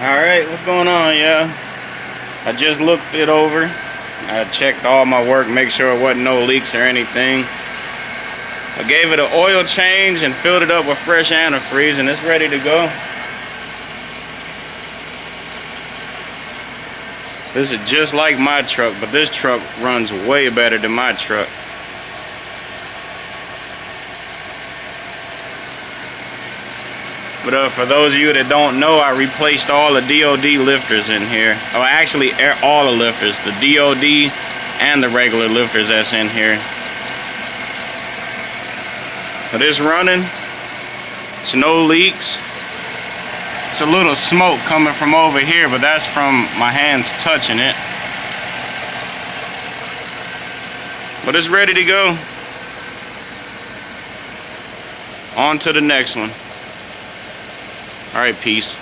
Alright, what's going on, yeah? I just looked it over. I checked all my work, make sure it wasn't no leaks or anything. I gave it an oil change and filled it up with fresh antifreeze, and it's ready to go. This is just like my truck, but this truck runs way better than my truck. But for those of you that don't know, I replaced all the DOD lifters in here. Oh, actually, all the lifters, the DOD and the regular lifters that's in here. But it's running. It's no leaks. It's a little smoke coming from over here, but that's from my hands touching it. But it's ready to go. On to the next one. All right, peace.